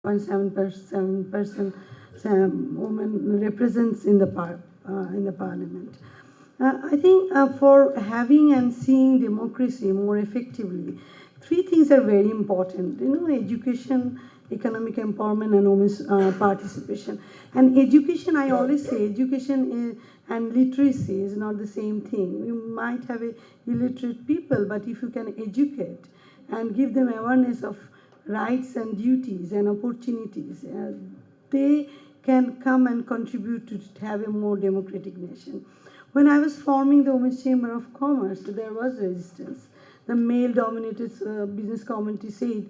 0.7% women represents in the parliament. I think for having and seeing democracy more effectively, three things are very important. Education, economic empowerment, and women's participation. And education, I always say, and literacy is not the same thing. You might have illiterate people, but if you can educate and give them awareness of rights and duties and opportunities, they can come and contribute to have a more democratic nation. When I was forming the Women's Chamber of Commerce, there was resistance. The male-dominated business community said,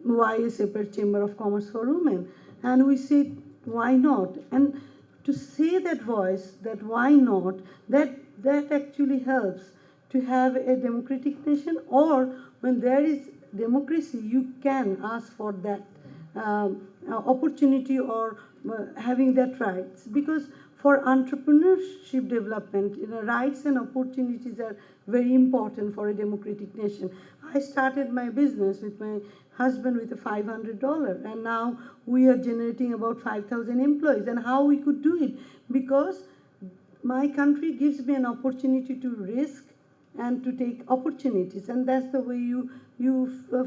why a separate Chamber of Commerce for women? And we said, why not? And to say that voice, that why not, that actually helps to have a democratic nation. Or when there is democracy, you can ask for that opportunity or having that rights. Because for entrepreneurship development, rights and opportunities are very important for a democratic nation. I started my business with my husband with a $500, and now we are generating about 5,000 employees. And how we could do it? Because my country gives me an opportunity to risk and to take opportunities, and that's the way you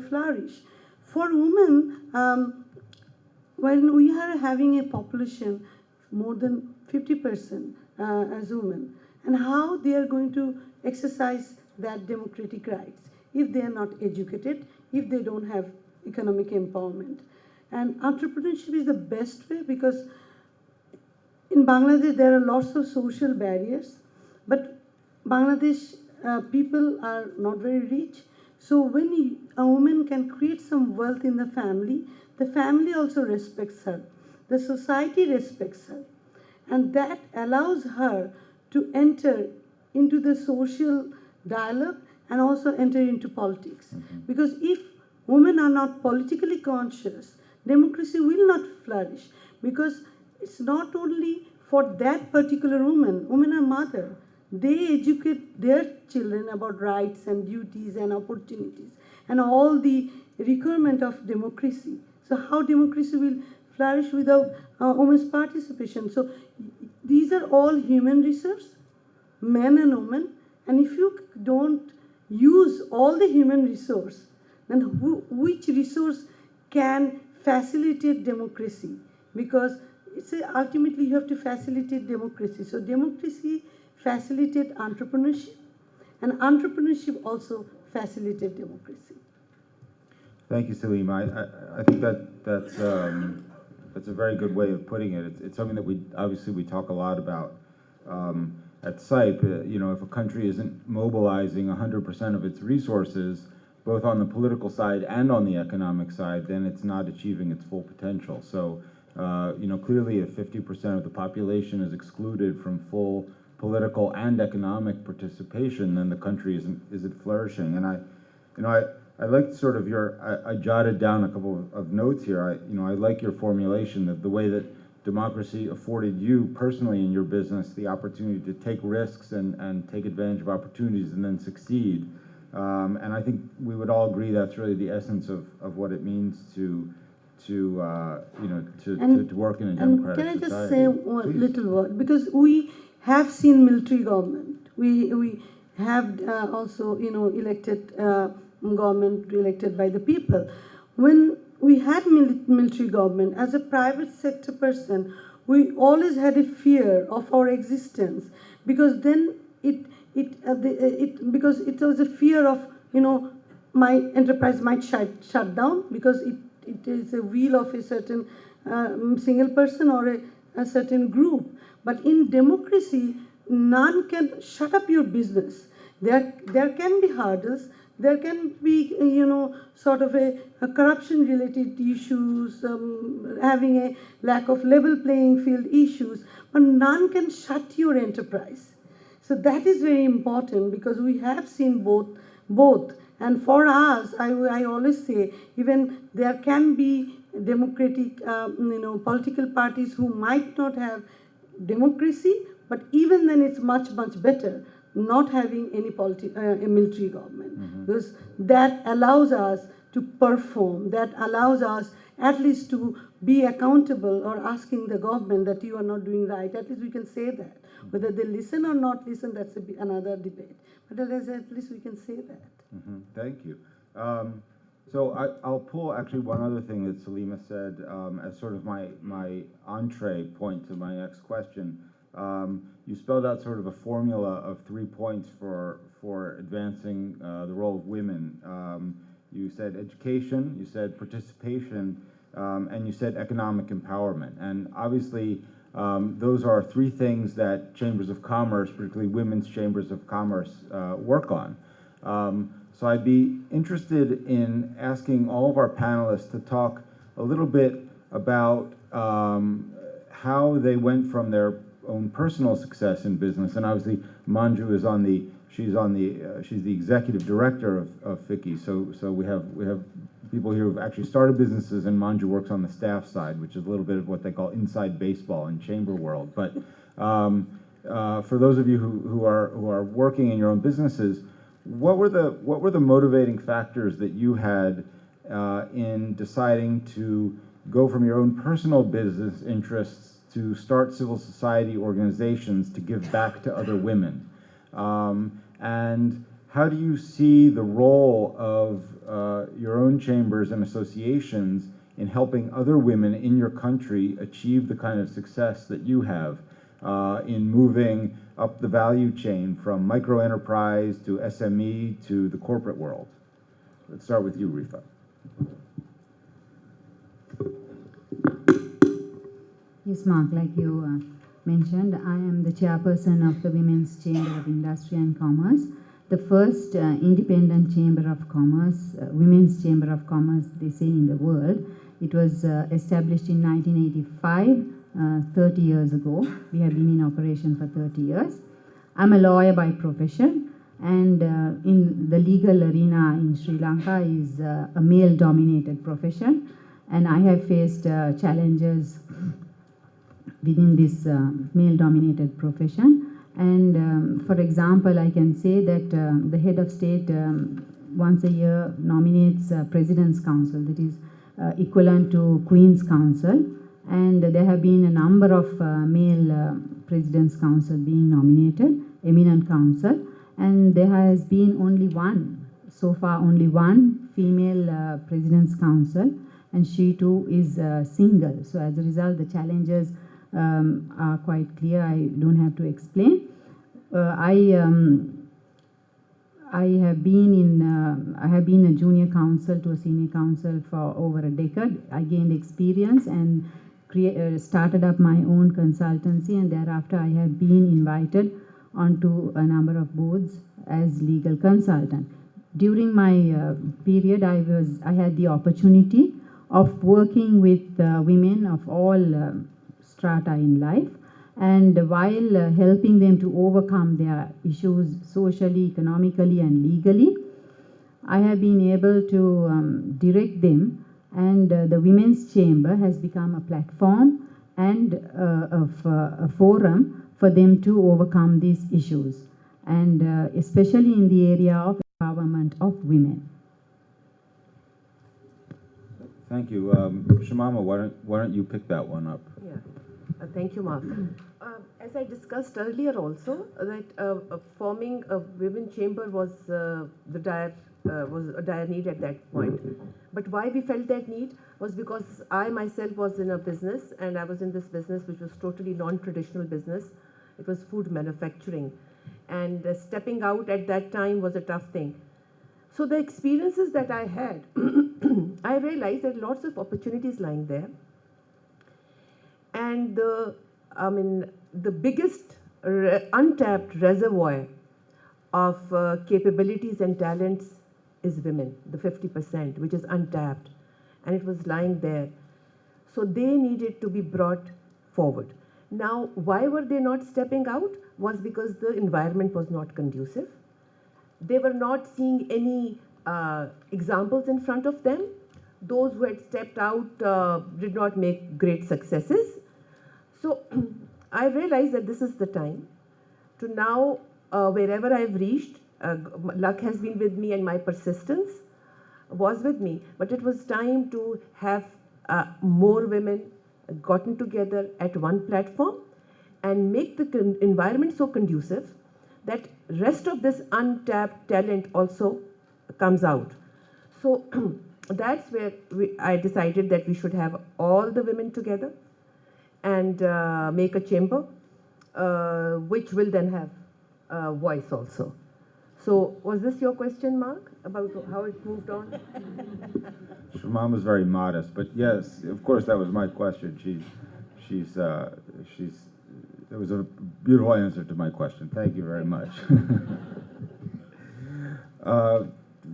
flourish. For women, when we are having a population more than 50% as women, and how they are going to exercise that democratic rights if they are not educated, if they don't have economic empowerment. And entrepreneurship is the best way, because in Bangladesh there are lots of social barriers, but Bangladesh people are not very rich. So when a woman can create some wealth in the family also respects her. The society respects her. And that allows her to enter into the social dialogue and also enter into politics. Mm-hmm. Because if women are not politically conscious, democracy will not flourish. Because it's not only for that particular woman. Women are mother. They educate their children about rights and duties and opportunities and all the requirement of democracy. So how democracy will flourish without women's participation? So these are all human resources, men and women, and if you don't use all the human resource, then which resource can facilitate democracy? Because ultimately you have to facilitate democracy. So democracy facilitate entrepreneurship, and entrepreneurship also facilitate democracy. Thank you, Selima. I think that's a very good way of putting it. It's something that we talk a lot about at SIPE. If a country isn't mobilizing 100% of its resources, both on the political side and on the economic side, then it's not achieving its full potential. So, clearly if 50% of the population is excluded from full political and economic participation, then the country isn't flourishing. And I like sort of I jotted down a couple of notes here. I like your formulation that the way that democracy afforded you personally in your business the opportunity to take risks and take advantage of opportunities and then succeed. And I think we would all agree that's really the essence of what it means to work in a democratic society. Can I just say one little word? Because we have seen military government. We have also elected government elected by the people. When we had military government, as a private sector person, we always had a fear of our existence, because then because it was a fear of my enterprise might shut down, because it is a will of a certain single person or a certain group. But in democracy, none can shut up your business. There can be hurdles. There can be, sort of a corruption-related issues, having a lack of level playing field issues, but none can shut your enterprise. So that is very important, because we have seen both. And for us, I always say, even there can be democratic, political parties who might not have democracy, but even then it's much, much better not having any military government, because that allows us to perform, that allows us at least to be accountable or asking the government that you are not doing right. At least we can say that. Whether they listen or not listen, that's another debate. But at least we can say that. Thank you. So I'll pull actually one other thing that Selima said as sort of my entree point to my next question. You spelled out sort of a formula of 3 points for advancing the role of women. You said education, you said participation, and you said economic empowerment. And obviously, those are 3 things that chambers of commerce, particularly women's chambers of commerce, work on. So I'd be interested in asking all of our panelists to talk a little bit about how they went from their own personal success in business. And obviously, Manju is she's the executive director of FICCI. So we have people here who've actually started businesses, and Manju works on the staff side, which is a little bit of what they call inside baseball in chamber world. But for those of you who are working in your own businesses, what were the motivating factors that you had in deciding to go from your own personal business interests to start civil society organizations to give back to other women? And how do you see the role of your own chambers and associations in helping other women in your country achieve the kind of success that you have in moving up the value chain from micro-enterprise to SME to the corporate world? Let's start with you, Rifa. Yes, Marc, like you mentioned, I am the chairperson of the Women's Chamber of Industry and Commerce, the first independent chamber of commerce, women's chamber of commerce, they say, in the world. It was established in 1985, 30 years ago. We have been in operation for 30 years. I'm a lawyer by profession, and in the legal arena in Sri Lanka is a male-dominated profession, and I have faced challenges within this male-dominated profession. And for example, I can say that the head of state once a year nominates President's Council, that is equivalent to Queen's Council. And there have been a number of male President's Council being nominated, eminent council. And there has been only one, so far only one female President's Council, and she too is single. So as a result, the challenges are quite clear. I don't have to explain. I have been a junior counsel to a senior counsel for over a decade. I gained experience and started up my own consultancy, and thereafter I have been invited onto a number of boards as legal consultant. During my period, I had the opportunity of working with women of all strata in life, and while helping them to overcome their issues socially, economically, and legally, I have been able to direct them, and the Women's Chamber has become a platform and a forum for them to overcome these issues, and especially in the area of empowerment of women. Thank you. Srimama, why don't you pick that one up? Yeah. Thank you, Marc. As I discussed earlier also, that forming a women chamber was a dire need at that point. But why we felt that need was because I myself was in a business, and I was in this business which was totally non-traditional business. It was food manufacturing, and stepping out at that time was a tough thing. So the experiences that I had, I realized that lots of opportunities lying there. And the biggest untapped reservoir of capabilities and talents is women, the 50%, which is untapped. And it was lying there. So they needed to be brought forward. Now, why were they not stepping out? Was because the environment was not conducive. They were not seeing any examples in front of them. Those who had stepped out did not make great successes. So I realized that this is the time to now, wherever I've reached, luck has been with me and my persistence was with me, but it was time to have more women gotten together at one platform and make the environment so conducive that rest of this untapped talent also comes out. So that's where I decided that we should have all the women together and make a chamber, which will then have a voice also. So was this your question, Marc, about how it moved on? Srimama was very modest, but yes, of course, that was my question. It was a beautiful answer to my question. Thank you very much.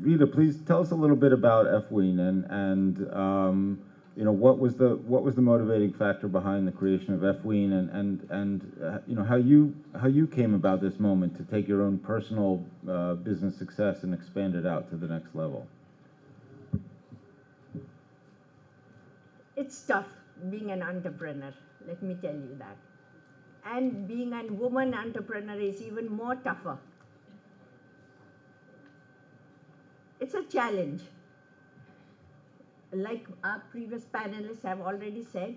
Rita, please tell us a little bit about FWEEN and you know, what was the motivating factor behind the creation of FWEEN and you know, how you came about this moment to take your own personal business success and expand it out to the next level. It's tough being an entrepreneur, let me tell you that. And being a woman entrepreneur is even more tougher. It's a challenge. Like our previous panelists have already said,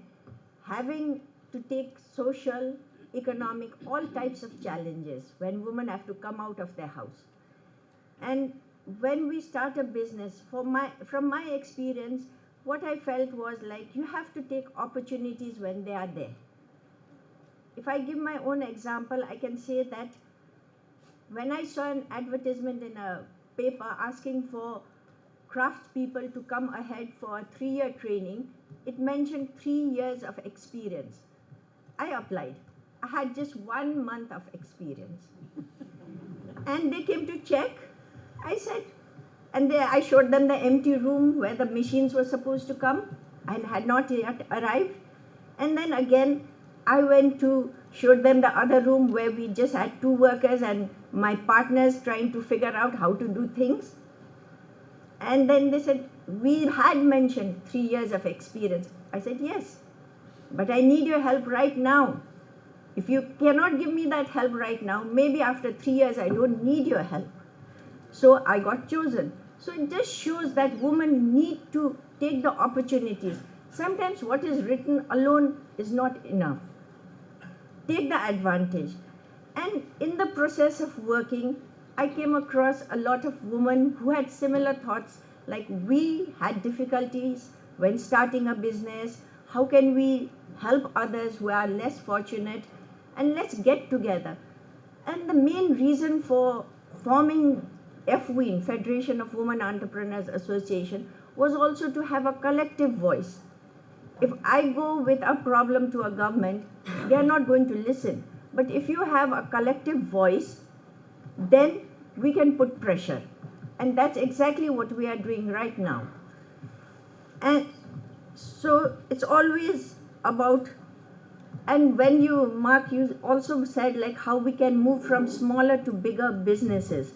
having to take social, economic, all types of challenges when women have to come out of their house. And when we start a business, from my experience, what I felt was like you have to take opportunities when they are there. If I give my own example, I can say that when I saw an advertisement in a paper asking for craft people to come ahead for a 3-year training, it mentioned 3 years of experience. I applied. I had just 1 month of experience. And they came to check. I said, and I showed them the empty room where the machines were supposed to come and had not yet arrived. And then again, I went to show them the other room where we just had 2 workers and my partners trying to figure out how to do things. And then they said, we had mentioned 3 years of experience. I said, yes, but I need your help right now. If you cannot give me that help right now, maybe after 3 years, I don't need your help. So I got chosen. So it just shows that women need to take the opportunities. Sometimes what is written alone is not enough. Take the advantage. And in the process of working, I came across a lot of women who had similar thoughts, like we had difficulties when starting a business. How can we help others who are less fortunate? And let's get together. And the main reason for forming FWEEN, Federation of Women Entrepreneurs Association, was also to have a collective voice. If I go with a problem to a government, they are not going to listen. But if you have a collective voice, then we can put pressure. And that's exactly what we are doing right now. And so it's always about, and when you, Marc, you also said like how we can move from smaller to bigger businesses.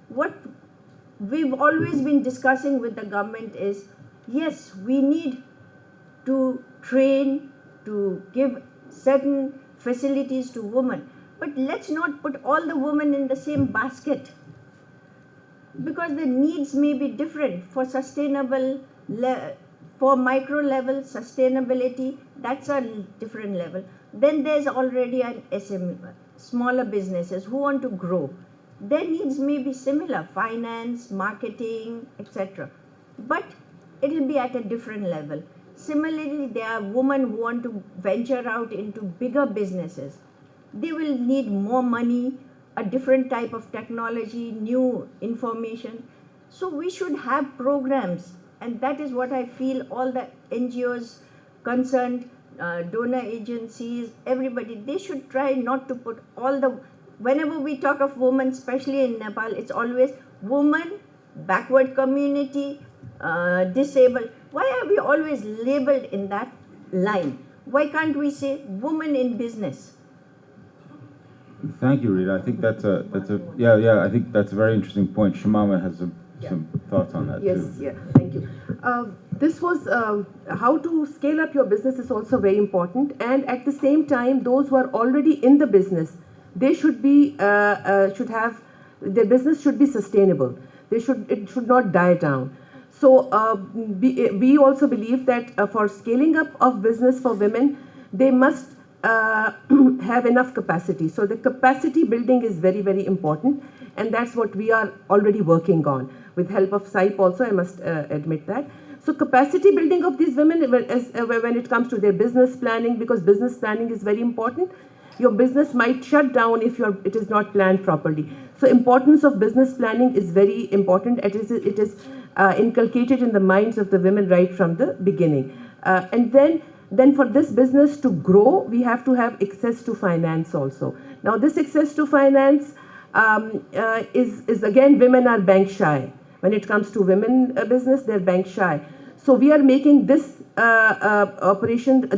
What we've always been discussing with the government is, yes, we need to train, to give certain facilities to women, but let's not put all the women in the same basket, because the needs may be different. For sustainable, for micro level sustainability, that's a different level. Then there's already an SME, smaller businesses who want to grow. Their needs may be similar, finance, marketing, etc. But it will be at a different level. Similarly, there are women who want to venture out into bigger businesses. They will need more money, a different type of technology, new information. So we should have programs, and that is what I feel all the NGOs concerned, donor agencies, everybody, they should try not to put all the, whenever we talk of women, especially in Nepal, it's always woman, backward community, disabled. Why are we always labeled in that line? Why can't we say woman in business? Thank you, Rita. I think I think that's a very interesting point. Srimama has some thoughts on that too. Yes, yeah, thank you. This was how to scale up your business is also very important, and at the same time, those who are already in the business, they should be their business should be sustainable. It should not die down. So we also believe that for scaling up of business for women, they must have enough capacity. So the capacity building is very, very important, and that's what we are already working on with help of SIPE also, I must admit that. So capacity building of these women when it comes to their business planning, because business planning is very important. Your business might shut down if it is not planned properly. So importance of business planning is very important. It is inculcated in the minds of the women right from the beginning. And then for this business to grow, we have to have access to finance also. Now this access to finance is again, women are bank shy. When it comes to women business, they're bank shy. So we are making this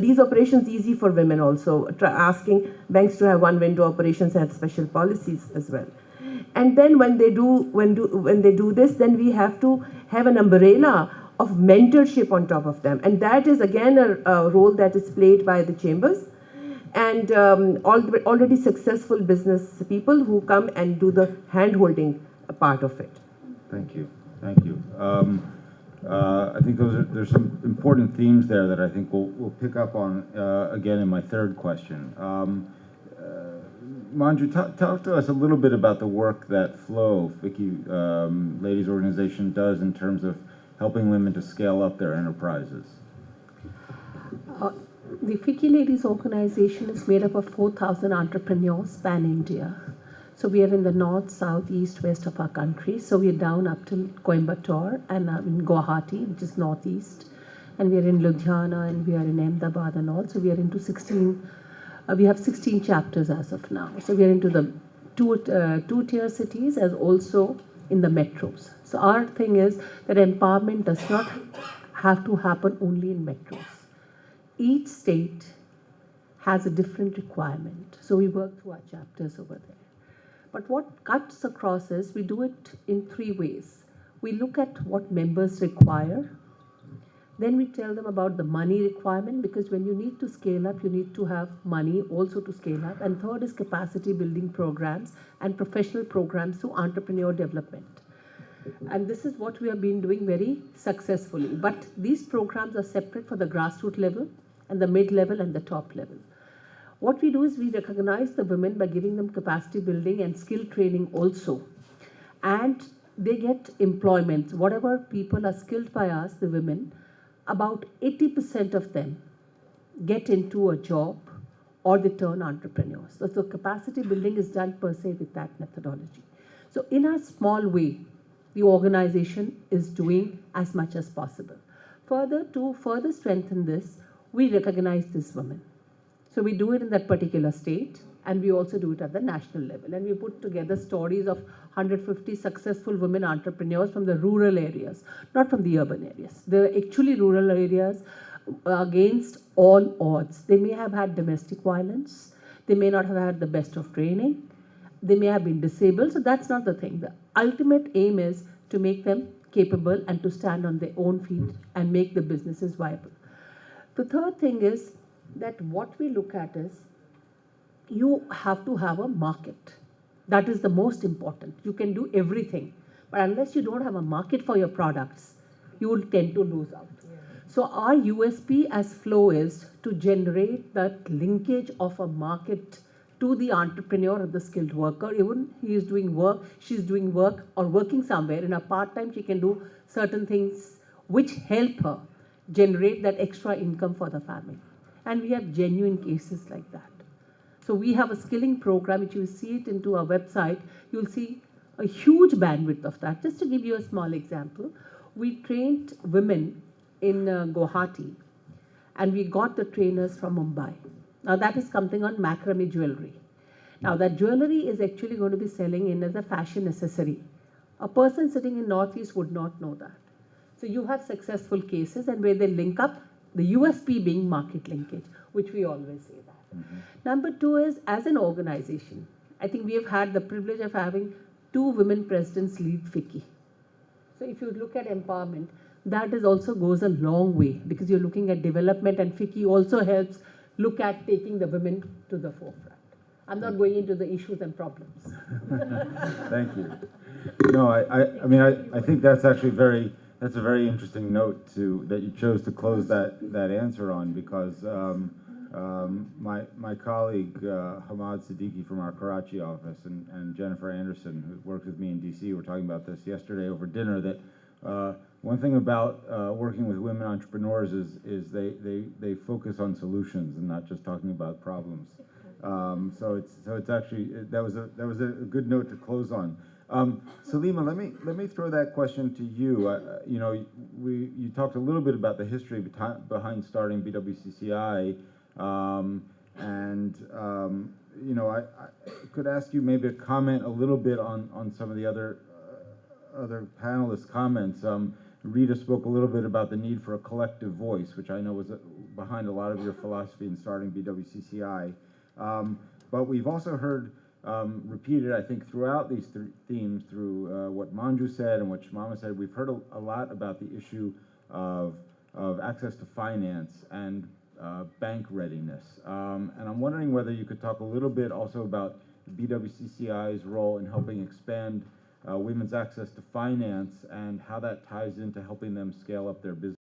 these operations easy for women also, asking banks to have one window operations and special policies as well. And then when they do this, then we have to have an umbrella of mentorship on top of them. And that is again a role that is played by the chambers and already successful business people who come and do the hand-holding part of it. Thank you. Thank you. I think there's some important themes there that I think we'll pick up on again in my third question. Manju, talk to us a little bit about the work that FLOW, Vicky Ladies Organization, does in terms of helping women to scale up their enterprises. The FICCI Ladies Organization is made up of 4,000 entrepreneurs pan-India. So we are in the north, south, east, west of our country. So we are down up to Coimbatore and in Guwahati, which is northeast. And we are in Ludhiana and we are in Ahmedabad and all. So we are into 16, we have 16 chapters as of now. So we are into the two-tier cities as also in the metros. So our thing is that empowerment does not have to happen only in metros. Each state has a different requirement. So we work through our chapters over there. But what cuts across is we do it in 3 ways. We look at what members require. Then we tell them about the money requirement, because when you need to scale up, you need to have money also to scale up. And third is capacity building programs and professional programs through entrepreneur development. And this is what we have been doing very successfully. But these programs are separate for the grassroots level and the mid-level and the top level. What we do is we recognize the women by giving them capacity building and skill training also. And they get employment. Whatever people are skilled by us, the women, about 80% of them get into a job or they turn entrepreneurs. So capacity building is done per se with that methodology. So in a small way, the organization is doing as much as possible. To further strengthen this, we recognize these women. So we do it in that particular state, and we also do it at the national level. And we put together stories of 150 successful women entrepreneurs from the rural areas, not from the urban areas. They're actually rural areas against all odds. They may have had domestic violence. They may not have had the best of training. They may have been disabled. So that's not the thing. The ultimate aim is to make them capable and to stand on their own feet and make the businesses viable. The third thing is that what we look at is you have to have a market. That is the most important. You can do everything, but unless you don't have a market for your products, you will tend to lose out. Yeah. So our USP as FLOW is to generate that linkage of a market to the entrepreneur or the skilled worker. Even he is doing work, she's doing work or working somewhere. In a part-time, she can do certain things which help her generate that extra income for the family. And we have genuine cases like that. So we have a skilling program, which you will see it into our website. You'll see a huge bandwidth of that. Just to give you a small example, we trained women in Guwahati, and we got the trainers from Mumbai. Now that is something on macrame jewelry. Now that jewelry is actually going to be selling in as a fashion accessory. A person sitting in Northeast would not know that. So you have successful cases, and where they link up, the USP being market linkage, which we always say that. Mm-hmm. Number 2 is, as an organization, I think we have had the privilege of having 2 women presidents lead FICCI. So if you look at empowerment, that is also goes a long way, because you're looking at development, and FICCI also helps look at taking the women to the forefront. I'm not going into the issues and problems. Thank you. No, I mean, I think that's actually That's a very interesting note that you chose to close that answer on, because my colleague Ahmad Siddiqui from our Karachi office and Jennifer Anderson, who works with me in DC, were talking about this yesterday over dinner, that one thing about working with women entrepreneurs is they focus on solutions and not just talking about problems. So it's actually, that was a good note to close on. Selima, let me throw that question to you. You know, you talked a little bit about the history behind starting BWCCI, you know, I could ask you maybe to comment a little bit on some of the other panelists' comments. Rita spoke a little bit about the need for a collective voice, which I know was behind a lot of your philosophy in starting BWCCI. But we've also heard repeated, I think, throughout these themes, through what Manju said and what Srimama said, we've heard a lot about the issue of access to finance and bank readiness. And I'm wondering whether you could talk a little bit also about BWCCI's role in helping expand women's access to finance and how that ties into helping them scale up their business.